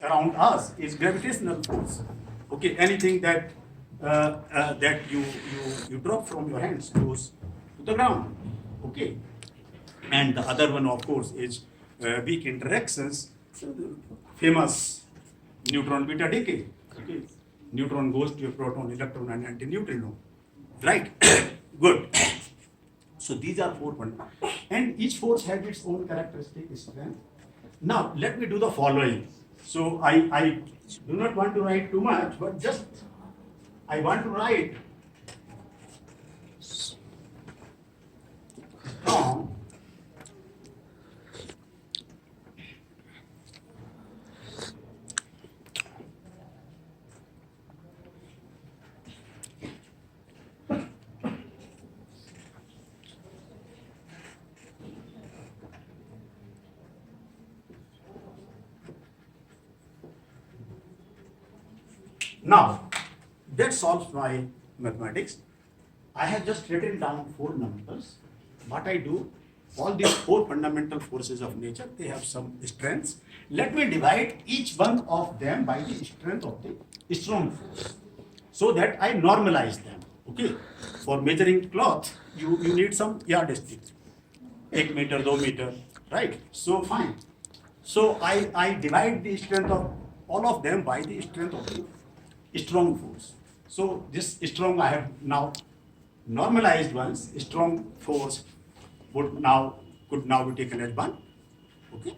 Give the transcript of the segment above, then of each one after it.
around us is gravitational force. Okay, anything that that you drop from your hands goes to the ground. Okay, and the other one, of course, is weak interactions. Famous neutron beta decay. Okay, neutron goes to a proton, electron, and antineutrino. Right? Good. So these are four points, and each force has its own characteristic strength. Now let me do the following. So I do not want to write too much, but just I want to write from now that solves my mathematics. I have just written down four numbers. What I do, all these four fundamental forces of nature, they have some strengths. Let me divide each one of them by the strength of the strong force, so that I normalize them. Okay, for measuring cloth, you need some yardstick, 1 meter, 2 meter, right? So fine. So I divide the strength of all of them by the strength of the strong force. So this strong I have now normalized ones. Strong force could now be taken as 1. Okay.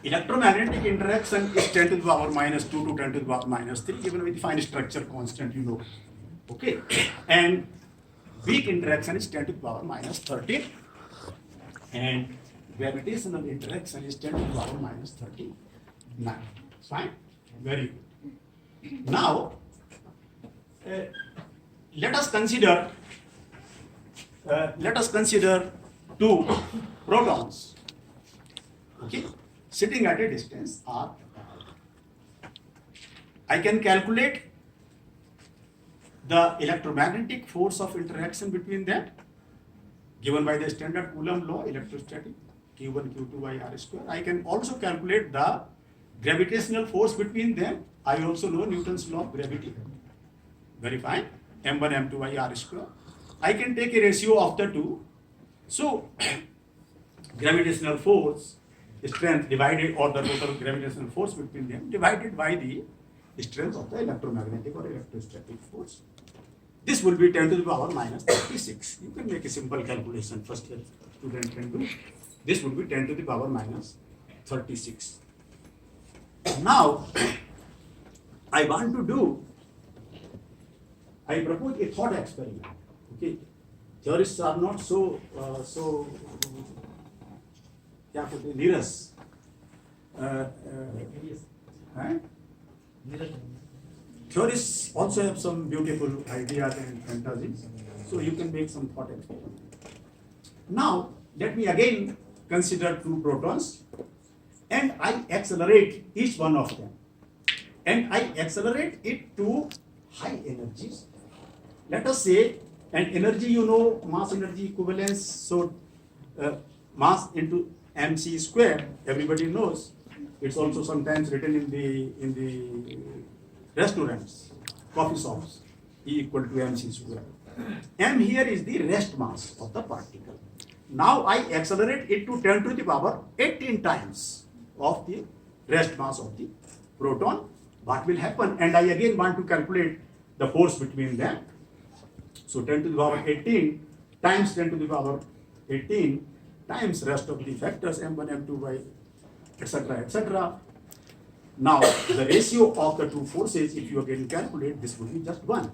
Electromagnetic interaction is 10 to the power minus 2 to 10 to the power minus 3, given with the fine structure constant, you know. Okay. And weak interaction is 10 to the power minus 13. And gravitational interaction is 10 to the power minus 39. Fine? Very good. Now, let us consider two protons, okay, sitting at a distance r. I can calculate the electromagnetic force of interaction between them, given by the standard Coulomb law, electrostatic, Q1 Q2 by r square. I can also calculate the gravitational force between them. I also know Newton's law of gravity. Very fine. M1 M2 by r square. I can take a ratio of the two. So gravitational force strength divided, or the total gravitational force between them divided by the strength of the electromagnetic or electrostatic force. This will be 10 to the power minus 36. You can make a simple calculation, first year student can do. This would be 10 to the power minus 36. Now, I propose a thought experiment. Okay, theorists are not so Neeraj. Theorists also have some beautiful ideas and fantasies, so you can make some thought experiment. Now, let me again consider two protons, and I accelerate each one of them, and I accelerate it to high energies. Let us say, and energy, you know, mass energy equivalence, so mass into mc square, everybody knows. It's also sometimes written in the restaurants, coffee shops, E equal to mc square. M here is the rest mass of the particle. Now I accelerate it to 10 to the power 18 times of the rest mass of the proton. What will happen? And I again want to calculate the force between them. So 10 to the power 18 times 10 to the power 18 times rest of the factors m1, m2 by etc. etc. Now the ratio of the two forces, if you again calculate, this will be just 1.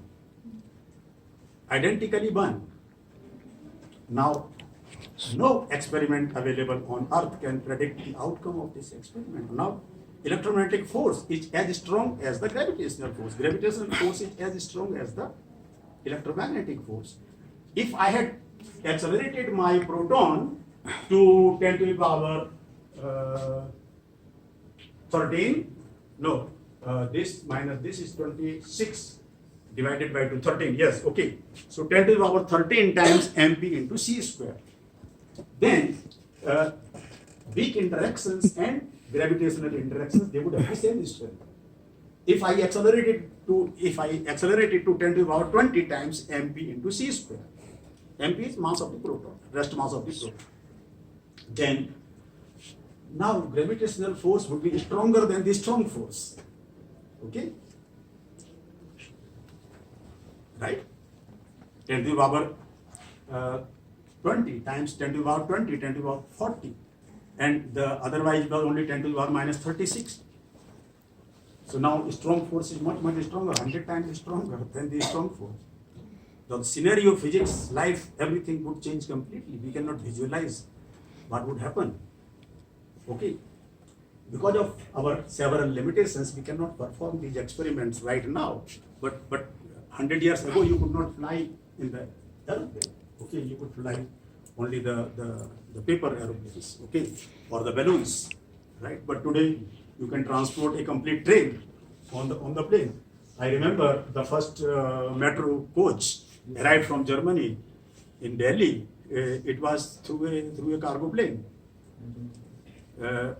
Identically 1. Now, no experiment available on earth can predict the outcome of this experiment. Now, electromagnetic force is as strong as the gravitational force. Gravitational force is as strong as the electromagnetic force. If I had accelerated my proton to 10 to the power 13, no, this minus this is 26 divided by 2, 13, yes, okay. So 10 to the power 13 times mp into c square. Then weak interactions and gravitational interactions, they would have the same strength. If I accelerate it to 10 to the power 20 times mp into c square, mp is mass of the proton, rest mass of the proton, then now gravitational force would be stronger than the strong force. Okay, right? 10 to the power 20 times 10 to the power 20, 10 to the power 40, and the otherwise it was only 10 to the power minus 36. So now strong force is much stronger, 100 times stronger than the strong force. The scenario of physics, life, everything would change completely. We cannot visualize what would happen. Okay, because of our several limitations, we cannot perform these experiments right now. But 100 years ago, you could not fly in the aeroplane. Okay, you could fly only the paper aeroplanes. Okay, or the balloons, right? But today, you can transport a complete train on the plane. I remember the first metro coach arrived from Germany in Delhi. It was through a cargo plane.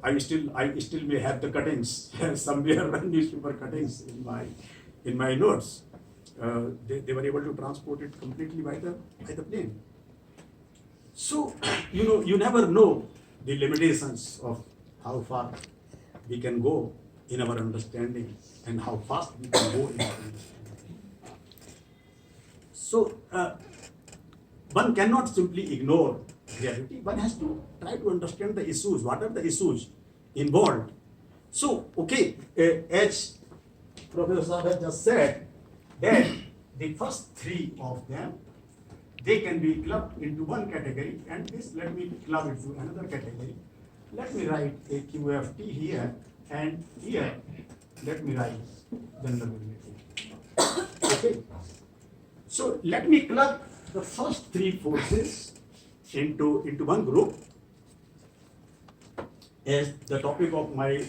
I still may have the cuttings somewhere, newspaper cuttings in my notes. They were able to transport it completely by the plane. So you never know the limitations of how far we can go in our understanding and how fast we can go in our understanding. So one cannot simply ignore gravity. One has to try to understand the issues. What are the issues involved? So, okay, as Professor Saab has just said, that the first three of them, they can be clubbed into one category, and this, let me club it to another category. Let me write a QFT here, and here, let me write general relativity. Okay. So let me club the first three forces into one group. As the topic of my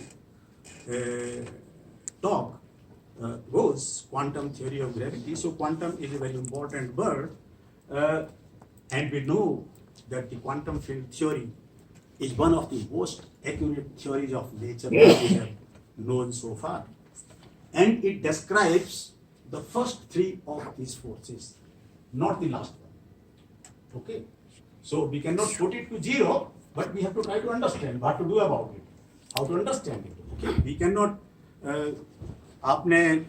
talk goes, quantum theory of gravity. So quantum is a very important word, and we know that the quantum field theory is one of the most accurate theories of nature that we have known so far. And it describes the first three of these forces, not the last one. Okay? So we cannot put it to zero, but we have to try to understand what to do about it, how to understand it. Okay? We cannot,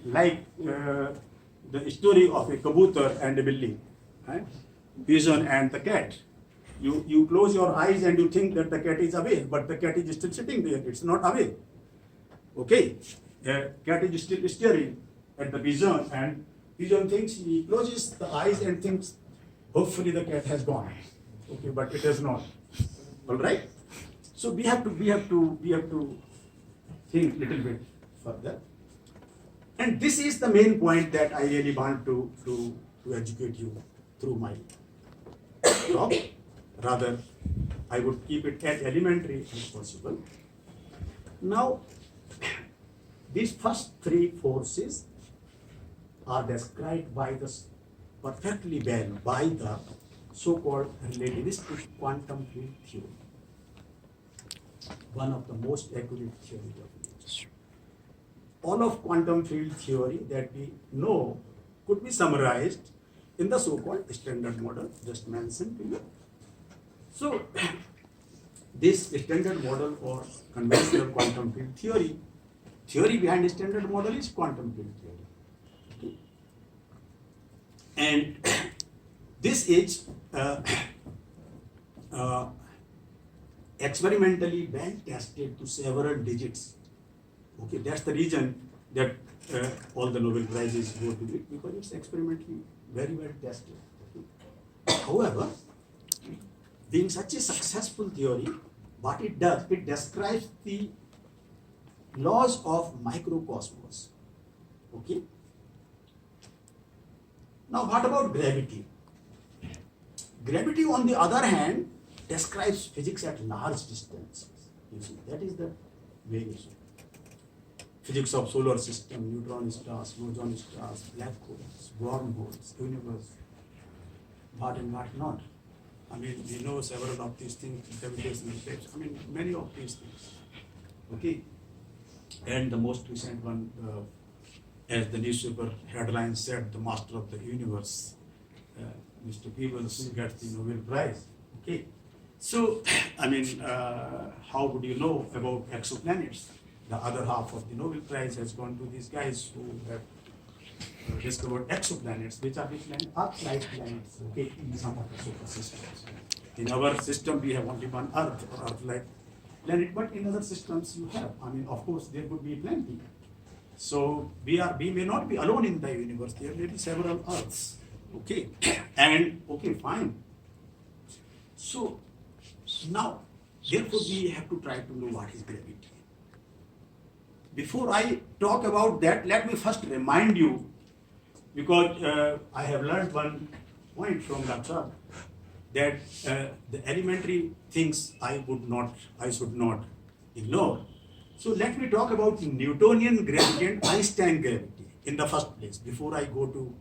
like the story of a kabutar and a billi, right? Pigeon and the cat. You close your eyes and you think that the cat is away, but the cat is still sitting there. It's not away. Okay, cat is still staring at the pigeon, and pigeon thinks, he closes the eyes and thinks, hopefully the cat has gone. Okay, but it has not. All right. So we have to think little bit further. And this is the main point that I really want to educate you through my talk. Rather, I would keep it as elementary as possible. Now, these first three forces are described by the perfectly well by the so-called relativistic quantum field theory, one of the most accurate theories of nature. All of quantum field theory that we know could be summarized in the so-called standard model just mentioned to you. So, this standard model or conventional quantum field theory behind standard model is quantum field theory. Okay. And this is experimentally well tested to several digits. Okay, that's the reason that all the Nobel Prizes go to it, because it's experimentally very well tested. Okay. However, being such a successful theory, what it does, it describes the laws of microcosmos. Okay. Now, what about gravity? Gravity, on the other hand, describes physics at large distances. You see, that is the main issue. Physics of solar system, neutron stars, boson stars, black holes, wormholes, universe, what and what not. I mean, we know several of these things, gravitational waves. I mean, many of these things. Okay, and the most recent one, as the newspaper headline said, the master of the universe, Mr. Peebles gets the Nobel Prize. Okay, so I mean, how would you know about exoplanets? The other half of the Nobel Prize has gone to these guys who have discovered exoplanets, which are different Earth-like planets, okay, in some of the solar systems. In our system, we have only one Earth or Earth-like planet, but in other systems you have. I mean, of course, there would be plenty. So we may not be alone in the universe. There may be several Earths. Okay, and okay, fine. So now, therefore, we have to try to know what is gravity. Before I talk about that, let me first remind you, because I have learned one point from Dr. that the elementary things I should not ignore. So let me talk about Newtonian gravity and Einstein gravity in the first place, before I go to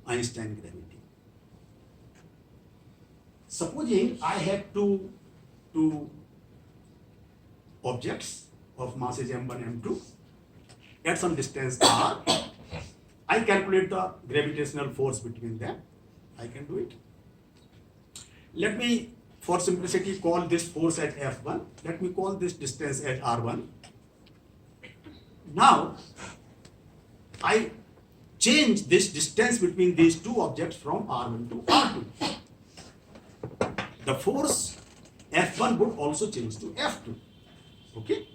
Einstein gravity. Supposing I have two objects of masses m1, m2 at some distance r. I calculate the gravitational force between them. I can do it. Let me, for simplicity, call this force as F1. Let me call this distance as R1. Now, I change this distance between these two objects from R1 to R2. The force F1 would also change to F2. Okay?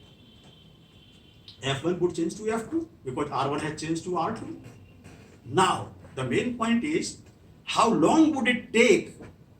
F1 would change to F2 because R1 has changed to R2. Now, the main point is, how long would it take